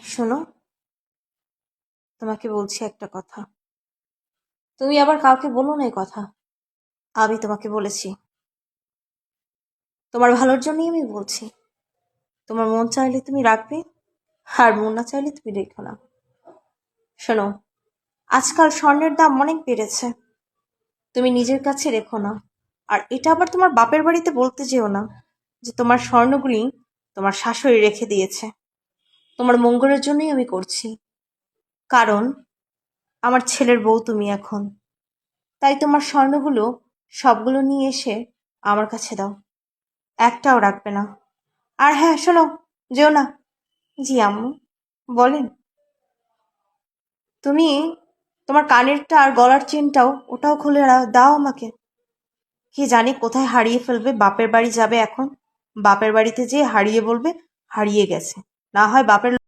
শোনো, তোমাকে বলছি একটা কথা। তুমি আবার কাউকে বলো না এই কথা। আমি তোমাকে বলেছি, তোমার ভালোর জন্যই আমি বলছি। তোমার মন চাইলে তুমি রাখবে, আর মন না চাইলে তুমি রেখো না। শোনো, আজকাল স্বর্ণের দাম অনেক বেড়েছে। তুমি নিজের কাছে রেখো না। আর এটা আবার তোমার বাপের বাড়িতে বলতে যেও না যে তোমার স্বর্ণগুলি তোমার শাশুড়ি রেখে দিয়েছে। তোমার মঙ্গলের জন্যই আমি করছি। কারণ আমার ছেলের বউ তুমি এখন। তাই তোমার স্বর্ণগুলো সবগুলো নিয়ে এসে আমার কাছে দাও। একটাও রাখবে না। আর হ্যাঁ শোনো, যেও না। জি আম্মু, বলেন। তুমি তোমার কানেরটা আর গলার চেনটাও ওটাও খুলে দাও আমাকে। কে জানে কোথায় হারিয়ে ফেলবে, বাপের বাড়ি যাবে এখন। বাপের বাড়িতে যেয়ে হারিয়ে বলবে হারিয়ে গেছে। না হয় বাপের